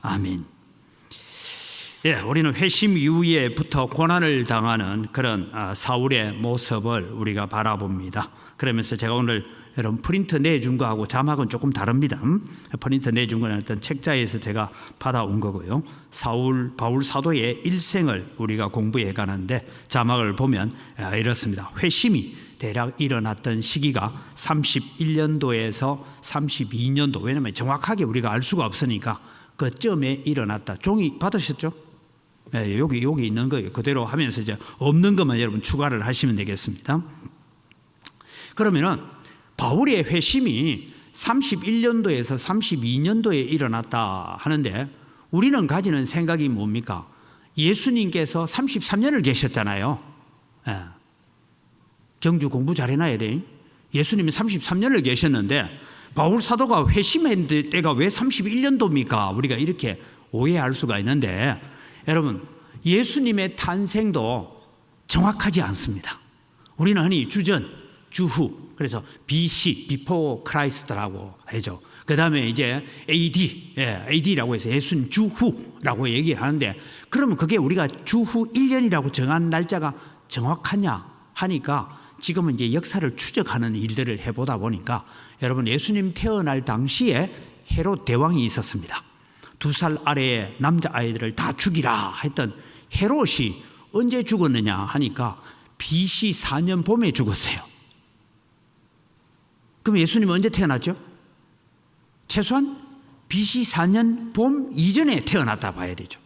아멘. 예, 우리는 회심 이후에부터 고난을 당하는 그런 사울의 모습을 우리가 바라봅니다. 그러면서 제가 오늘 여러분 프린트 내준 거하고 자막은 조금 다릅니다. 프린트 내준 거는 어떤 책자에서 제가 받아온 거고요. 바울 사도의 일생을 우리가 공부해 가는데 자막을 보면 이렇습니다. 회심이 대략 일어났던 시기가 31년도에서 32년도. 왜냐하면 정확하게 우리가 알 수가 없으니까 그쯤에 일어났다. 종이 받으셨죠? 네, 여기 있는 거 그대로 하면서 이제 없는 것만 여러분 추가를 하시면 되겠습니다. 그러면은 바울의 회심이 31년도에서 32년도에 일어났다 하는데 우리는 가지는 생각이 뭡니까? 예수님께서 33년을 계셨잖아요. 네. 경주 공부 잘 해놔야 돼. 예수님이 33년을 계셨는데 바울 사도가 회심한 때가 왜 31년도입니까? 우리가 이렇게 오해할 수가 있는데 여러분 예수님의 탄생도 정확하지 않습니다. 우리는 흔히 주전, 주후, 그래서 BC, Before Christ라고 하죠. 그 다음에 이제 AD, AD라고 해서 예수님 주후라고 얘기하는데 그러면 그게 우리가 주후 1년이라고 정한 날짜가 정확하냐 하니까 지금은 이제 역사를 추적하는 일들을 해보다 보니까 여러분 예수님 태어날 당시에 헤롯 대왕이 있었습니다. 2살 아래의 남자아이들을 다 죽이라 했던 헤롯이 언제 죽었느냐 하니까 BC 4년 봄에 죽었어요. 그럼 예수님은 언제 태어났죠? 최소한 BC 4년 봄 이전에 태어났다 봐야 되죠.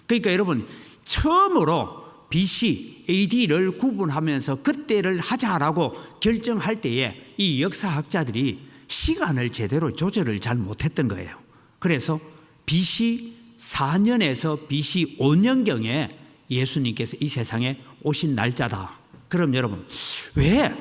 그러니까 여러분 처음으로 BC, AD를 구분하면서 그때를 하자라고 결정할 때에 이 역사학자들이 시간을 제대로 조절을 잘 못했던 거예요. 그래서 BC 4년에서 BC 5년경에 예수님께서 이 세상에 오신 날짜다. 그럼 여러분 왜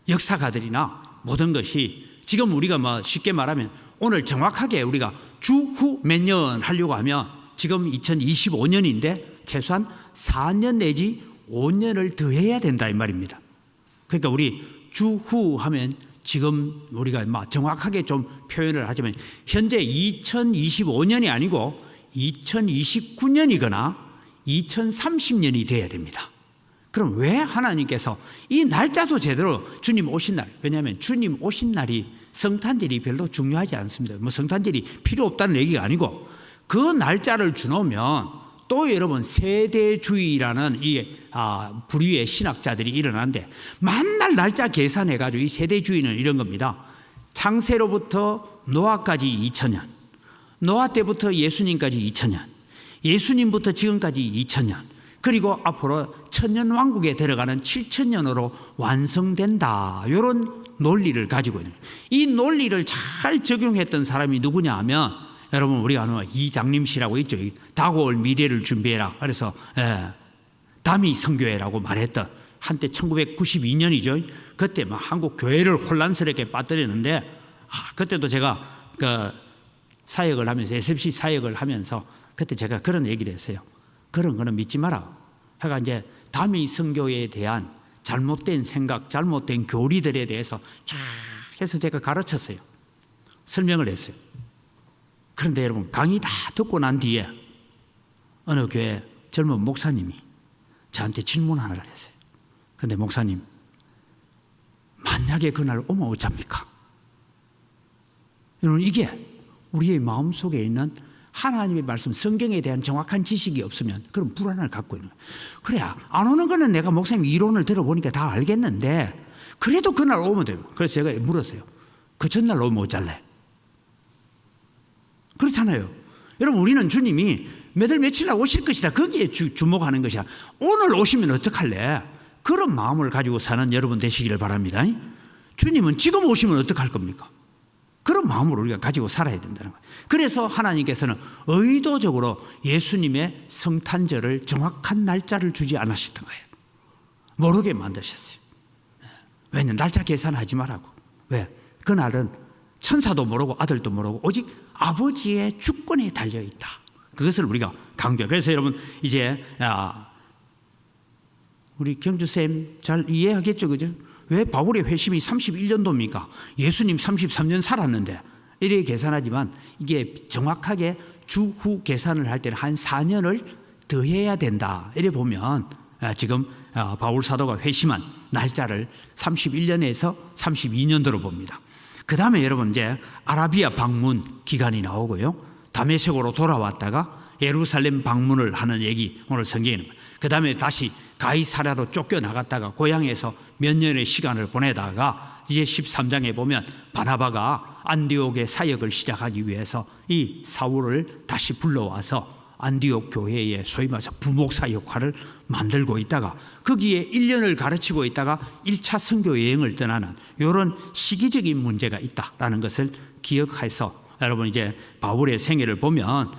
역사가들이나 모든 것이 지금 우리가 쉽게 말하면 오늘 정확하게 우리가 주후 몇 년 하려고 하면 지금 2025년인데 최소한 4년 내지 5년을 더해야 된다 이 말입니다. 그러니까 우리 주후 하면 지금 우리가 정확하게 좀 표현을 하자면 현재 2025년이 아니고 2029년이거나 2030년이 돼야 됩니다. 그럼 왜 하나님께서 이 날짜도 제대로 주님 오신 날, 왜냐하면 주님 오신 날이 성탄절이 별로 중요하지 않습니다. 성탄절이 필요 없다는 얘기가 아니고 그 날짜를 주놓으면 또 여러분 세대주의라는 이 부류의 신학자들이 일어나는데 만날 날짜 계산해가지고 이 세대주의는 이런 겁니다. 창세로부터 노아까지 2000년, 노아 때부터 예수님까지 2000년, 예수님부터 지금까지 2000년, 그리고 앞으로 천년왕국에 들어가는 7000년으로 완성된다. 이런 논리를 가지고 있는 거예요. 이 논리를 잘 적용했던 사람이 누구냐 하면 여러분 우리가 아는 이장림 씨라고 있죠. 다가올 미래를 준비해라. 그래서 다미 선교회라고 말했던 한때 1992년이죠. 그때 한국 교회를 혼란스럽게 빠뜨렸는데 그때도 제가 그 사역을 하면서 SFC 사역을 하면서 그때 제가 그런 얘기를 했어요. 그런 거는 믿지 마라. 그러니까 이제 다미 선교회에 대한 잘못된 생각, 잘못된 교리들에 대해서 쫙 해서 제가 가르쳤어요. 설명을 했어요. 그런데 여러분 강의 다 듣고 난 뒤에 어느 교회 젊은 목사님이 저한테 질문 하나를 했어요. 그런데 목사님 만약에 그날 오면 어쩝니까? 여러분 이게 우리의 마음속에 있는 하나님의 말씀 성경에 대한 정확한 지식이 없으면 그런 불안을 갖고 있는 거예요. 그래야 안 오는 거는 내가 목사님 이론을 들어보니까 다 알겠는데 그래도 그날 오면 돼요. 그래서 제가 물었어요. 그 전날 오면 어쩔래? 그렇잖아요. 여러분 우리는 주님이 몇 월 며칠 날 오실 것이다. 거기에 주목하는 것이야. 오늘 오시면 어떡할래? 그런 마음을 가지고 사는 여러분 되시기를 바랍니다. 주님은 지금 오시면 어떡할 겁니까? 그런 마음으로 우리가 가지고 살아야 된다는 거예요. 그래서 하나님께서는 의도적으로 예수님의 성탄절을 정확한 날짜를 주지 않으셨던 거예요. 모르게 만드셨어요. 왜냐하면 날짜 계산하지 말라고. 왜? 그날은 천사도 모르고 아들도 모르고 오직 아버지의 주권에 달려있다. 그것을 우리가 강조해요. 그래서 여러분 이제 우리 경주쌤 잘 이해하겠죠? 그죠? 왜 바울의 회심이 31년도입니까? 예수님 33년 살았는데 이렇게 계산하지만 이게 정확하게 주후 계산을 할 때는 한 4년을 더해야 된다. 이래 보면 지금 바울 사도가 회심한 날짜를 31년에서 32년도로 봅니다. 그 다음에 여러분 이제 아라비아 방문 기간이 나오고요. 다메섹으로 돌아왔다가 예루살렘 방문을 하는 얘기 오늘 성경에 있는 거예요. 그 다음에 다시 가이사랴로 쫓겨나갔다가 고향에서 몇 년의 시간을 보내다가 이제 13장에 보면 바나바가 안디옥의 사역을 시작하기 위해서 이 사울을 다시 불러와서 안디옥 교회에 소위 말해서 부목사 역할을 만들고 있다가 거기에 1년을 가르치고 있다가 1차 선교 여행을 떠나는 이런 시기적인 문제가 있다라는 것을 기억해서 여러분 이제 바울의 생애를 보면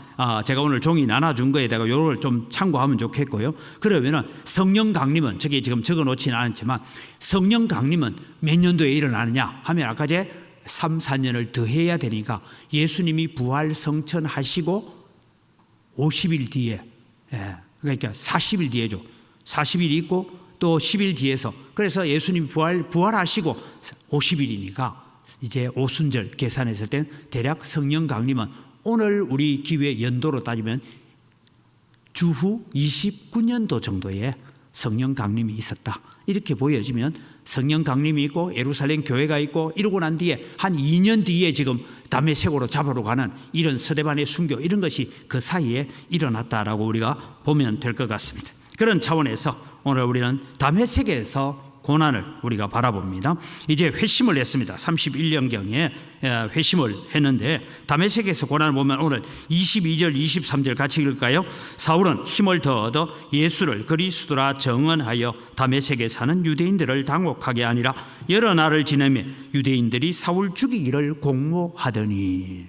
제가 오늘 종이 나눠준 거에다가 이걸 좀 참고하면 좋겠고요. 그러면은 성령 강림은 저기 지금 적어놓지는 않았지만 성령 강림은 몇 년도에 일어나느냐 하면 아까 제 3, 4년을 더 해야 되니까 예수님이 부활 성천하시고 50일 뒤에 그러니까 40일 뒤에죠. 40일 있고 또 10일 뒤에서 그래서 예수님 부활하시고 50일이니까 이제 오순절 계산했을 땐 대략 성령 강림은 오늘 우리 기회 연도로 따지면 주후 29년도 정도에 성령 강림이 있었다. 이렇게 보여지면 성령 강림이 있고 예루살렘 교회가 있고 이러고 난 뒤에 한 2년 뒤에 지금 다메섹으로 잡으러 가는 이런 스데반의 순교 이런 것이 그 사이에 일어났다라고 우리가 보면 될 것 같습니다. 그런 차원에서 오늘 우리는 다메섹에서 고난을 우리가 바라봅니다. 이제 회심을 했습니다. 31년경에 회심을 했는데 다메섹에서 고난을 보면 오늘 22절 23절 같이 읽을까요? 사울은 힘을 더 얻어 예수를 그리스도라 정언하여 다메섹에 사는 유대인들을 당혹하게 아니라 여러 날을 지내며 유대인들이 사울 죽이기를 공모하더니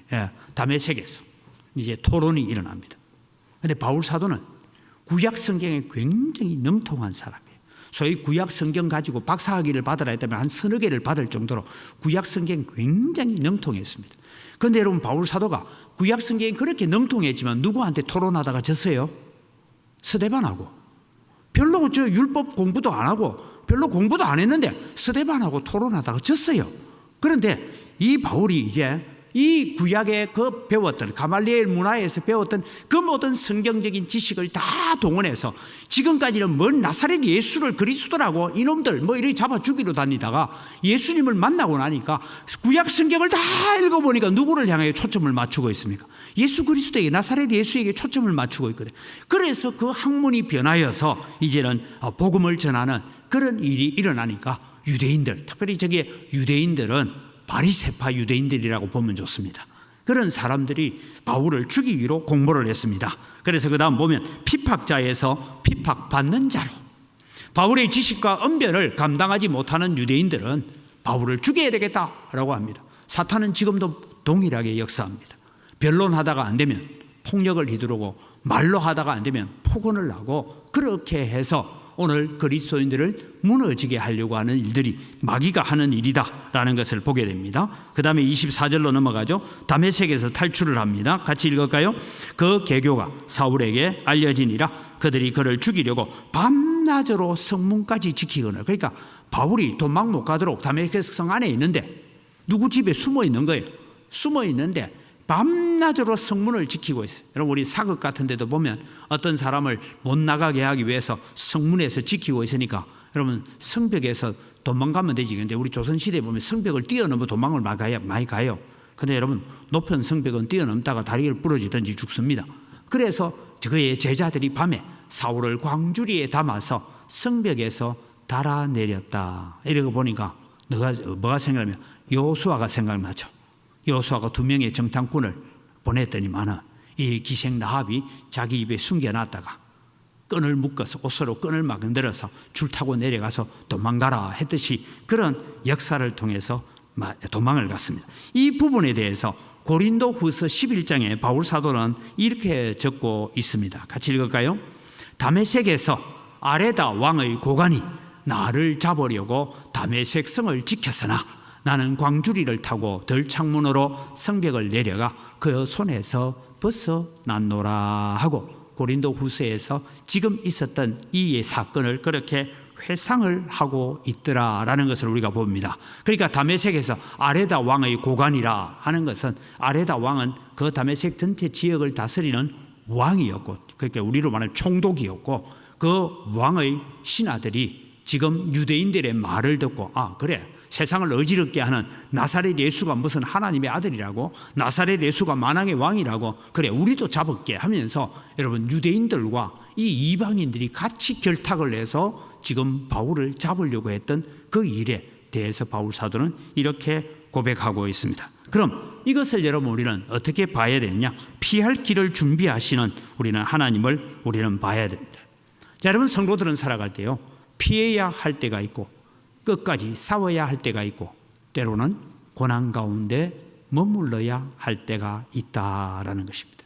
다메섹에서 이제 토론이 일어납니다. 그런데 바울 사도는 구약 성경에 굉장히 능통한 사람이에요. 소위 구약 성경 가지고 박사학위를 받으라 했다면 한 서너 개를 받을 정도로 구약 성경 굉장히 능통했습니다. 그런데 여러분 바울 사도가 구약 성경이 그렇게 능통했지만 누구한테 토론하다가 졌어요? 스데반하고. 별로 저 율법 공부도 안 하고 별로 공부도 안 했는데 스데반하고 토론하다가 졌어요. 그런데 이 바울이 이제 이 구약에 그 배웠던 가말리엘 문화에서 배웠던 그 모든 성경적인 지식을 다 동원해서 지금까지는 뭔 나사렛 예수를 그리스도라고 이놈들 뭐 이렇게 잡아 죽이러 다니다가 예수님을 만나고 나니까 구약 성경을 다 읽어보니까 누구를 향해 초점을 맞추고 있습니까? 예수 그리스도에게 나사렛 예수에게 초점을 맞추고 있거든요. 그래서 그 학문이 변하여서 이제는 복음을 전하는 그런 일이 일어나니까 유대인들 특별히 저기 유대인들은 바리새파 유대인들이라고 보면 좋습니다. 그런 사람들이 바울을 죽이기로 공모를 했습니다. 그래서 그 다음 보면 핍박자에서 핍박받는 자로 바울의 지식과 언변을 감당하지 못하는 유대인들은 바울을 죽여야 되겠다라고 합니다. 사탄은 지금도 동일하게 역사합니다. 변론하다가 안 되면 폭력을 휘두르고 말로 하다가 안 되면 폭언을 하고 그렇게 해서 오늘 그리스도인들을 무너지게 하려고 하는 일들이 마귀가 하는 일이다라는 것을 보게 됩니다. 그 다음에 24절로 넘어가죠. 다메섹에서 탈출을 합니다. 같이 읽을까요? 그 계교가 사울에게 알려지니라 그들이 그를 죽이려고 밤낮으로 성문까지 지키거늘. 그러니까 바울이 도망 못 가도록 다메섹 성 안에 있는데 누구 집에 숨어 있는 거예요. 숨어 있는데 밤낮으로 성문을 지키고 있어요. 여러분 우리 사극 같은 데도 보면 어떤 사람을 못 나가게 하기 위해서 성문에서 지키고 있으니까 여러분 성벽에서 도망가면 되지. 그런데 우리 조선시대에 보면 성벽을 뛰어넘어 도망을 많이 가요. 그런데 여러분 높은 성벽은 뛰어넘다가 다리를 부러지든지 죽습니다. 그래서 그의 제자들이 밤에 사울을 광주리에 담아서 성벽에서 달아내렸다. 이러고 보니까 뭐가 생각나면 여호수아가 생각나죠. 여호수아가 2명의 정탐꾼을 보냈더니만은 이 기생 라합이 자기 입에 숨겨놨다가 끈을 묶어서 옷으로 끈을 만들어서 줄 타고 내려가서 도망가라 했듯이 그런 역사를 통해서 도망을 갔습니다. 이 부분에 대해서 고린도후서 11장에 바울 사도는 이렇게 적고 있습니다. 같이 읽을까요? 다메섹에서 아레다 왕의 고관이 나를 잡으려고 다메섹 성을 지켰으나 나는 광주리를 타고 덜창문으로 성벽을 내려가 그 손에서 벗어났노라 하고 고린도후서에서 지금 있었던 이 사건을 그렇게 회상을 하고 있더라라는 것을 우리가 봅니다. 그러니까 다메섹에서 아레다 왕의 고관이라 하는 것은, 아레다 왕은 그 다메섹 전체 지역을 다스리는 왕이었고, 그러니까 우리로 말하면 총독이었고, 그 왕의 신하들이 지금 유대인들의 말을 듣고, 아 그래, 세상을 어지럽게 하는 나사렛 예수가 무슨 하나님의 아들이라고, 나사렛 예수가 만왕의 왕이라고, 그래 우리도 잡을게 하면서 여러분 유대인들과 이 이방인들이 같이 결탁을 해서 지금 바울을 잡으려고 했던 그 일에 대해서 바울 사도는 이렇게 고백하고 있습니다. 그럼 이것을 여러분 우리는 어떻게 봐야 되느냐? 피할 길을 준비하시는 우리는 하나님을 우리는 봐야 됩니다. 자, 여러분 성도들은 살아갈 때요, 피해야 할 때가 있고 끝까지 싸워야 할 때가 있고 때로는 고난 가운데 머물러야 할 때가 있다라는 것입니다.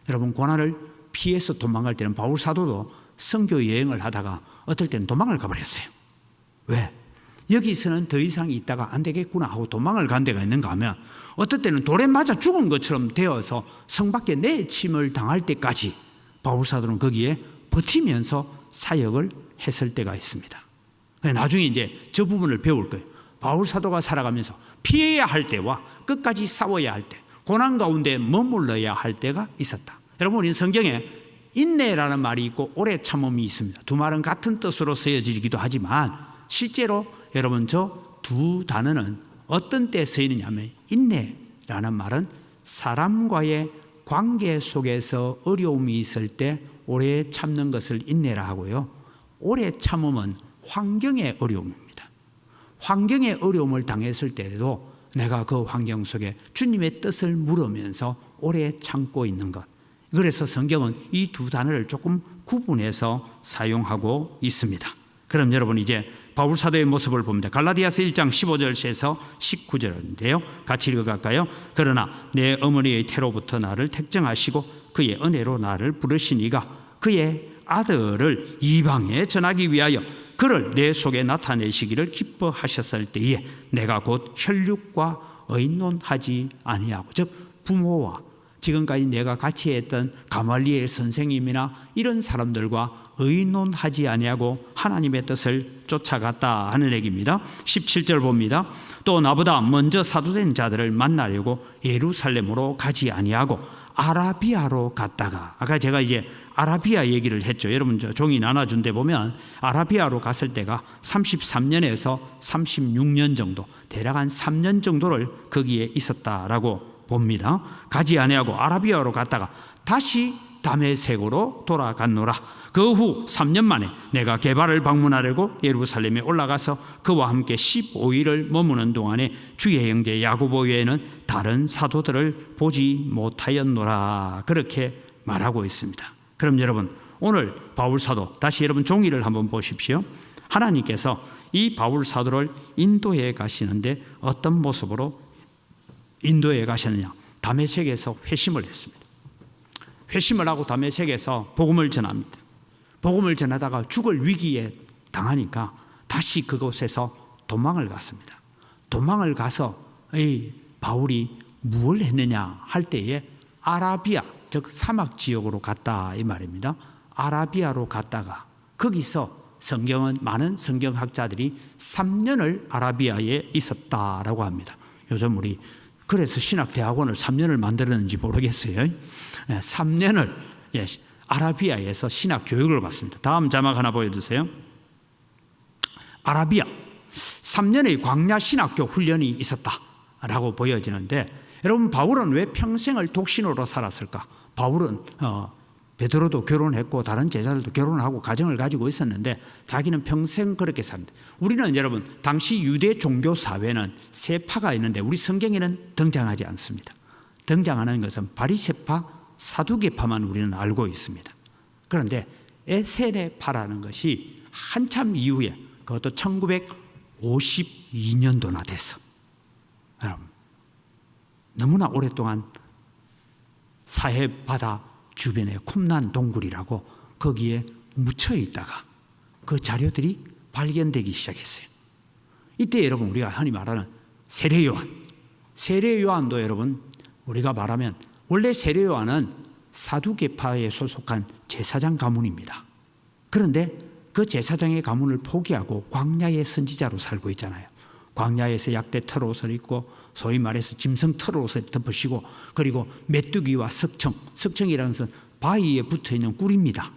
여러분 고난을 피해서 도망갈 때는 바울 사도도 선교 여행을 하다가 어떨 때는 도망을 가버렸어요. 왜? 여기서는 더 이상 있다가 안 되겠구나 하고 도망을 간 데가 있는가 하면, 어떨 때는 돌에 맞아 죽은 것처럼 되어서 성 밖에 내침을 당할 때까지 바울 사도는 거기에 버티면서 사역을 했을 때가 있습니다. 나중에 이제 저 부분을 배울 거예요. 바울 사도가 살아가면서 피해야 할 때와 끝까지 싸워야 할 때, 고난 가운데 머물러야 할 때가 있었다. 여러분 우리는 성경에 인내라는 말이 있고 오래 참음이 있습니다. 두 말은 같은 뜻으로 쓰여지기도 하지만 실제로 여러분 저 두 단어는 어떤 때 쓰이느냐 하면, 인내라는 말은 사람과의 관계 속에서 어려움이 있을 때 오래 참는 것을 인내라 하고요, 오래 참음은 환경의 어려움입니다. 환경의 어려움을 당했을 때에도 내가 그 환경 속에 주님의 뜻을 물으면서 오래 참고 있는 것. 그래서 성경은 이 두 단어를 조금 구분해서 사용하고 있습니다. 그럼 여러분 이제 바울 사도의 모습을 봅니다. 갈라디아서 1장 15절에서 19절인데요. 같이 읽어갈까요? 그러나 내 어머니의 태로부터 나를 택정하시고 그의 은혜로 나를 부르시니가 그의 아들을 이방에 전하기 위하여 그를 내 속에 나타내시기를 기뻐하셨을 때에 내가 곧 혈육과 의논하지 아니하고, 즉 부모와 지금까지 내가 같이 했던 가말리엘 선생님이나 이런 사람들과 의논하지 아니하고 하나님의 뜻을 쫓아갔다 하는 얘기입니다. 17절 봅니다. 또 나보다 먼저 사도된 자들을 만나려고 예루살렘으로 가지 아니하고 아라비아로 갔다가, 아까 제가 이제 아라비아 얘기를 했죠. 여러분 저 종이 나눠준 데 보면 아라비아로 갔을 때가 33년에서 36년 정도, 대략 한 3년 정도를 거기에 있었다라고 봅니다. 가지 아니하고 아라비아로 갔다가 다시 다메섹으로 돌아갔노라. 그 후 3년 만에 내가 게바를 방문하려고 예루살렘에 올라가서 그와 함께 15일을 머무는 동안에 주의 형제 야고보 외에는 다른 사도들을 보지 못하였노라. 그렇게 말하고 있습니다. 그럼 여러분 오늘 바울 사도, 다시 여러분 종이를 한번 보십시오. 하나님께서 이 바울 사도를 인도에 가시는데 어떤 모습으로 인도에 가셨느냐? 다메섹에서 회심을 했습니다. 회심을 하고 다메섹에서 복음을 전합니다. 복음을 전하다가 죽을 위기에 당하니까 다시 그곳에서 도망을 갔습니다. 도망을 가서 이 바울이 무엇을 했느냐 할 때에 아라비아, 즉 사막 지역으로 갔다 이 말입니다. 아라비아로 갔다가 거기서 성경은 많은 성경학자들이 3년을 아라비아에 있었다라고 합니다. 요즘 우리 그래서 신학대학원을 3년을 만들었는지 모르겠어요. 3년을 아라비아에서 신학 교육을 받습니다. 다음 자막 하나 보여주세요. 아라비아 3년의 광야 신학교 훈련이 있었다라고 보여지는데, 여러분 바울은 왜 평생을 독신으로 살았을까? 바울은 베드로도 결혼했고 다른 제자들도 결혼하고 가정을 가지고 있었는데 자기는 평생 그렇게 삽니다. 우리는 여러분 당시 유대 종교 사회는 세 파가 있는데 우리 성경에는 등장하지 않습니다. 등장하는 것은 바리새파, 사두개파만 우리는 알고 있습니다. 그런데 에세네파라는 것이 한참 이후에, 그것도 1952년도나 돼서 여러분 너무나 오랫동안 사해바다 주변에 쿰난 동굴이라고 거기에 묻혀 있다가 그 자료들이 발견되기 시작했어요. 이때 여러분 우리가 흔히 말하는 세례요한, 세례요한도 여러분 우리가 말하면 원래 세례요한은 사두개파에 소속한 제사장 가문입니다. 그런데 그 제사장의 가문을 포기하고 광야의 선지자로 살고 있잖아요. 광야에서 약대 털옷을 입고 소위 말해서 짐승 털옷을 덮으시고, 그리고 메뚜기와 석청이라는 것은 바위에 붙어있는 꿀입니다.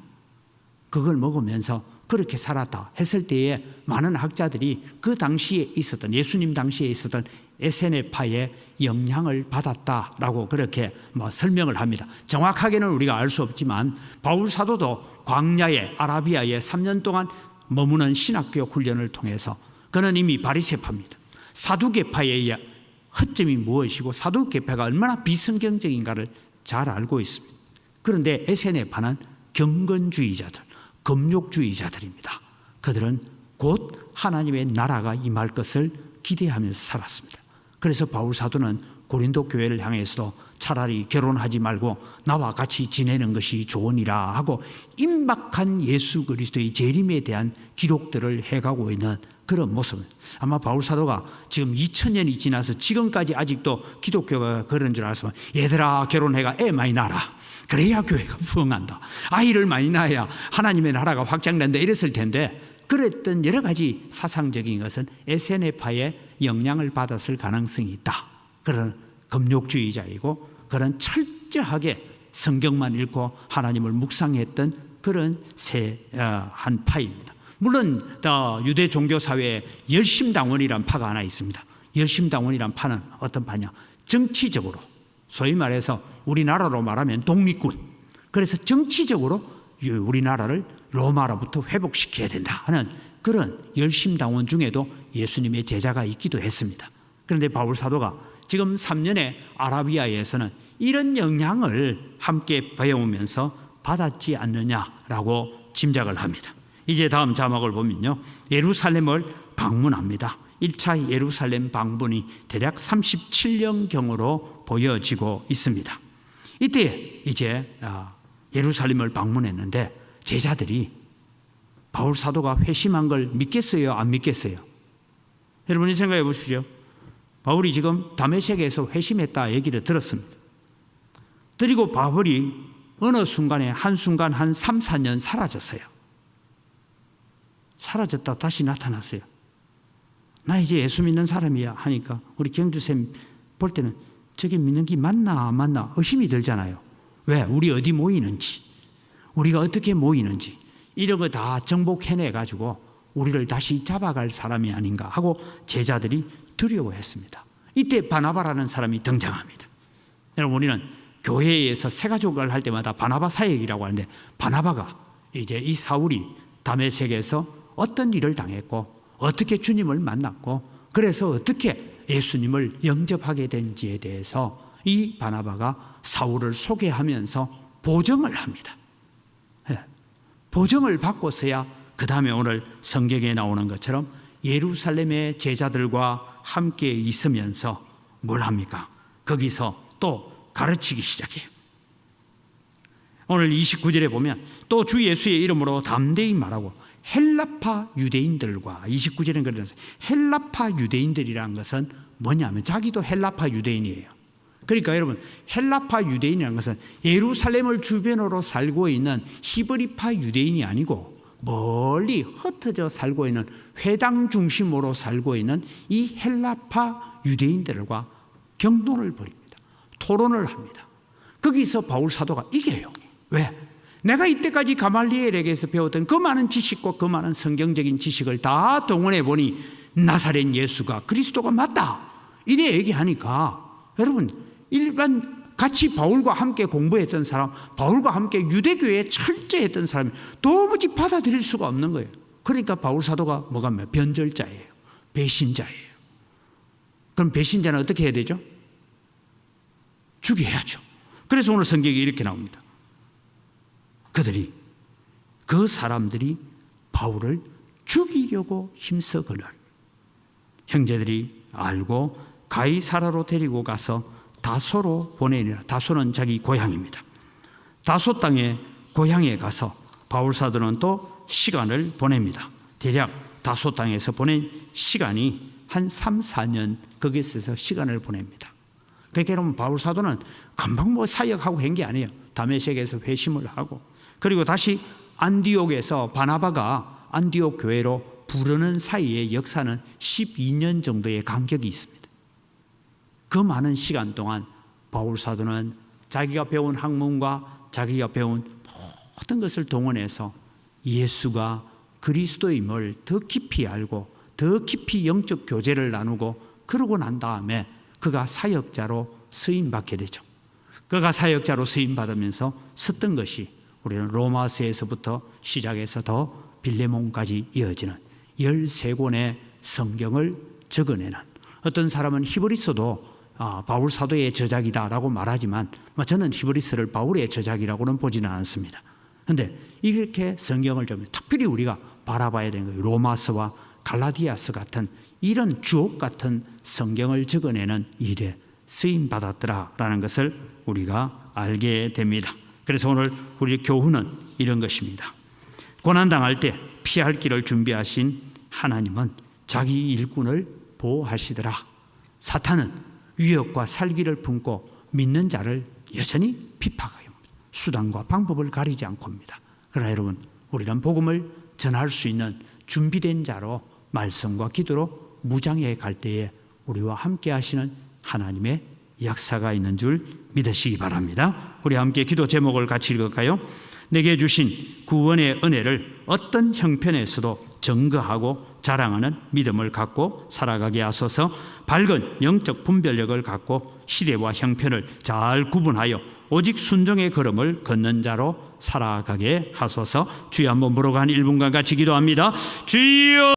그걸 먹으면서 그렇게 살았다 했을 때에 많은 학자들이 그 당시에 있었던, 예수님 당시에 있었던 에세네파의 영향을 받았다라고 그렇게 설명을 합니다. 정확하게는 우리가 알 수 없지만 바울 사도도 광야의 아라비아에 3년 동안 머무는 신학교육 훈련을 통해서 그는 이미 바리새파입니다. 사두개파의 허점이 무엇이고 사두개파가 얼마나 비성경적인가를 잘 알고 있습니다. 그런데 에세네파는 경건주의자들, 금욕주의자들입니다. 그들은 곧 하나님의 나라가 임할 것을 기대하면서 살았습니다. 그래서 바울 사도는 고린도 교회를 향해서도 차라리 결혼하지 말고 나와 같이 지내는 것이 좋으니라 하고 임박한 예수 그리스도의 재림에 대한 기록들을 해가고 있는 그런 모습. 아마 바울 사도가 지금 2000년이 지나서 지금까지 아직도 기독교가 그런 줄 알았으면, 얘들아 결혼해가 애 많이 낳아라, 그래야 교회가 부흥한다, 아이를 많이 낳아야 하나님의 나라가 확장된다, 이랬을 텐데, 그랬던 여러 가지 사상적인 것은 에세네파의 영향을 받았을 가능성이 있다. 그런 금욕주의자이고 그런 철저하게 성경만 읽고 하나님을 묵상했던 그런 한 파입니다. 물론 유대 종교사회에 열심당원이란 파가 하나 있습니다. 열심당원이란 파는 어떤 파냐, 정치적으로, 소위 말해서 우리나라로 말하면 독립군, 그래서 정치적으로 우리나라를 로마로부터 회복시켜야 된다 하는 그런 열심당원 중에도 예수님의 제자가 있기도 했습니다. 그런데 바울 사도가 지금 3년의 아라비아에서는 이런 영향을 함께 배워오면서 받았지 않느냐라고 짐작을 합니다. 이제 다음 자막을 보면요, 예루살렘을 방문합니다. 1차 예루살렘 방문이 대략 37년경으로 보여지고 있습니다. 이때 이제 예루살렘을 방문했는데 제자들이 바울 사도가 회심한 걸 믿겠어요, 안 믿겠어요? 여러분이 생각해 보십시오. 바울이 지금 다메섹에서 회심했다 얘기를 들었습니다. 그리고 바울이 어느 순간에 한순간 한 3, 4년 사라졌어요. 사라졌다 다시 나타났어요. 나 이제 예수 믿는 사람이야 하니까 우리 경주쌤 볼 때는 저게 믿는 게 맞나 안 맞나 의심이 들잖아요. 왜? 우리 어디 모이는지, 우리가 어떻게 모이는지 이런 거 다 정복해내가지고 우리를 다시 잡아갈 사람이 아닌가 하고 제자들이 두려워했습니다. 이때 바나바라는 사람이 등장합니다. 여러분, 우리는 교회에서 새가족을 할 때마다 바나바 사역이라고 하는데, 바나바가 이제 이 사울이 다메섹에서 어떤 일을 당했고 어떻게 주님을 만났고 그래서 어떻게 예수님을 영접하게 된지에 대해서 이 바나바가 사울을 소개하면서 보정을 합니다. 보정을 받고서야 그 다음에 오늘 성경에 나오는 것처럼 예루살렘의 제자들과 함께 있으면서 뭘 합니까? 거기서 또 가르치기 시작해요. 오늘 29절에 보면 또 주 예수의 이름으로 담대히 말하고 헬라파 유대인들과, 29절에 그러면서 헬라파 유대인들이라는 것은 뭐냐면 자기도 헬라파 유대인이에요. 그러니까 여러분, 헬라파 유대인이라는 것은 예루살렘을 주변으로 살고 있는 히브리파 유대인이 아니고 멀리 흩어져 살고 있는 회당 중심으로 살고 있는 이 헬라파 유대인들과 경론을 벌입니다. 토론을 합니다. 거기서 바울 사도가 이겨요. 왜? 내가 이때까지 가말리엘에게서 배웠던 그 많은 지식과 그 많은 성경적인 지식을 다 동원해 보니 나사렛 예수가 그리스도가 맞다, 이래 얘기하니까 여러분, 일반 같이 바울과 함께 공부했던 사람, 바울과 함께 유대교회에 철저했던 사람이 도무지 받아들일 수가 없는 거예요. 그러니까 바울 사도가 뭐가 변절자예요, 배신자예요. 그럼 배신자는 어떻게 해야 되죠? 죽여야죠. 그래서 오늘 성경에 이렇게 나옵니다. 그 사람들이 바울을 죽이려고 힘쓰거늘 형제들이 알고 가이사라로 데리고 가서 다소로 보내니라. 다소는 자기 고향입니다. 다소 땅에 고향에 가서 바울 사도는 또 시간을 보냅니다. 대략 다소 땅에서 보낸 시간이 한 3, 4년 거기서 시간을 보냅니다. 그러니까 여러분, 바울 사도는 금방 뭐 사역하고 한 게 아니에요. 다메섹에서 회심을 하고, 그리고 다시 안디옥에서 바나바가 안디옥 교회로 부르는 사이의 역사는 12년 정도의 간격이 있습니다. 그 많은 시간 동안 바울 사도는 자기가 배운 학문과 자기가 배운 모든 것을 동원해서 예수가 그리스도임을 더 깊이 알고 더 깊이 영적 교제를 나누고 그러고 난 다음에 그가 사역자로 쓰임받게 되죠. 그가 사역자로 쓰임받으면서 썼던 것이 우리는 로마서에서부터 시작해서 더 빌레몬까지 이어지는 13권의 성경을 적어내는, 어떤 사람은 히브리서도 바울 사도의 저작이다라고 말하지만 저는 히브리서를 바울의 저작이라고는 보지는 않습니다. 그런데 이렇게 성경을 좀 특별히 우리가 바라봐야 되는 거예요. 로마서와 갈라디아서 같은 이런 주옥 같은 성경을 적어내는 일에 쓰임받았더라라는 것을 우리가 알게 됩니다. 그래서 오늘 우리 교훈은 이런 것입니다. 고난당할 때 피할 길을 준비하신 하나님은 자기 일꾼을 보호하시더라. 사탄은 위협과 살기를 품고 믿는 자를 여전히 핍박하여 수단과 방법을 가리지 않고입니다. 그러나 여러분, 우리는 복음을 전할 수 있는 준비된 자로 말씀과 기도로 무장해 갈 때에 우리와 함께 하시는 하나님의 역사가 있는 줄 믿으시기 바랍니다. 우리 함께 기도 제목을 같이 읽을까요? 내게 주신 구원의 은혜를 어떤 형편에서도 증거하고 자랑하는 믿음을 갖고 살아가게 하소서. 밝은 영적 분별력을 갖고 시대와 형편을 잘 구분하여 오직 순종의 걸음을 걷는 자로 살아가게 하소서. 주여 한번 물어가 한 1분간 같이 기도합니다. 주여